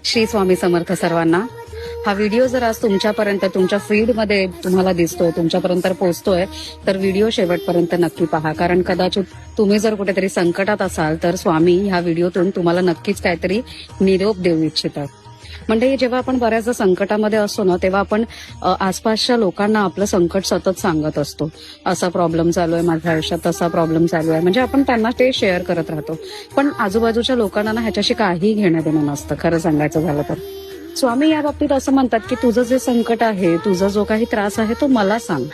श्री स्वामी समर्थ सर्वांना. हा व्हिडिओ जर आज तुमच्यापर्यंत तुमच्या फीडमध्ये तुम्हाला दिसतोय, तुमच्यापर्यंत पोहोचतोय, तर व्हिडिओ शेवटपर्यंत नक्की पहा. कारण कदाचित तुम्ही जर कुठेतरी संकटात असाल तर स्वामी ह्या व्हिडिओतून तुम्हाला नक्कीच काहीतरी निरोप देऊ इच्छितात. म्हणजे जेव्हा आपण बऱ्याचदा संकटामध्ये असतो ना, तेव्हा आपण आसपासच्या लोकांना आपलं संकट सतत सांगत असतो. असा प्रॉब्लेम चालू आहे माझ्या आयुष्यात, तसा प्रॉब्लेम चालू आहे, म्हणजे आपण त्यांना ते शेअर करत राहतो. पण आजूबाजूच्या लोकांना ना ह्याच्याशी काही घेणं देणं नसतं, खरं सांगायचं झालं तर. स्वामी या बाबतीत असं म्हणतात की तुझं जे संकट आहे, तुझा जो काही त्रास आहे तो मला सांग.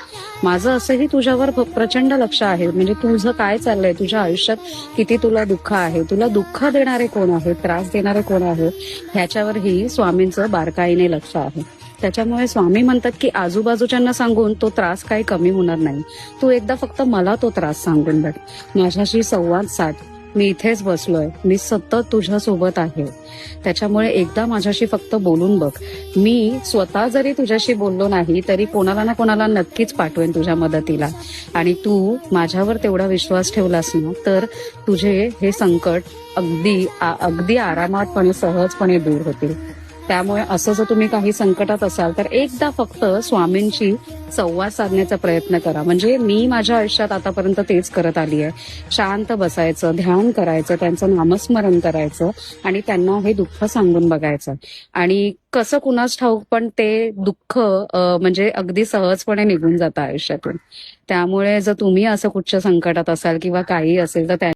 माझं असंही तुझ्यावर प्रचंड लक्ष आहे. म्हणजे तुझं काय चाललंय, तुझ्या आयुष्यात किती तुला दुःख आहे, तुला दुःख देणारे कोण आहे, त्रास देणारे कोण आहे, ह्याच्यावरही स्वामींचं बारकाईने लक्ष आहे. त्याच्यामुळे स्वामी म्हणतात की आजूबाजूच्यांना सांगून तो त्रास काही कमी होणार नाही. तू एकदा फक्त मला तो त्रास सांगून बघ, माझ्याशी संवाद साध. मी इथेच बसलोय, मी सतत तुझ्या सोबत आहे. त्याच्यामुळे एकदा माझ्याशी फक्त बोलून बघ. मी स्वतः जरी तुझ्याशी बोललो नाही तरी कोणाला ना कोणाला नक्कीच पाठवेन तुझ्या मदतीला. आणि तू माझ्यावर तेवढा विश्वास ठेवलास ना, तर तुझे हे संकट अगदी आरामातपणे सहजपणे दूर होतील. त्यामुळे असं जर तुम्ही काही संकटात असाल तर एकदा फक्त स्वामींशी संवाद साधण्याचा प्रयत्न करा. म्हणजे मी माझ्या आयुष्यात आतापर्यंत तेच करत आली आहे. शांत बसायचं, ध्यान करायचं, त्यांचं नामस्मरण करायचं आणि त्यांना हे दुःख सांगून बघायचं. आणि कसं कुणास ठाऊक पण ते दुःख म्हणजे अगदी सहजपणे निघून जातं आयुष्यातून. त्यामुळे जर तुम्ही असं कुठच्या संकटात असाल किंवा काही असेल तर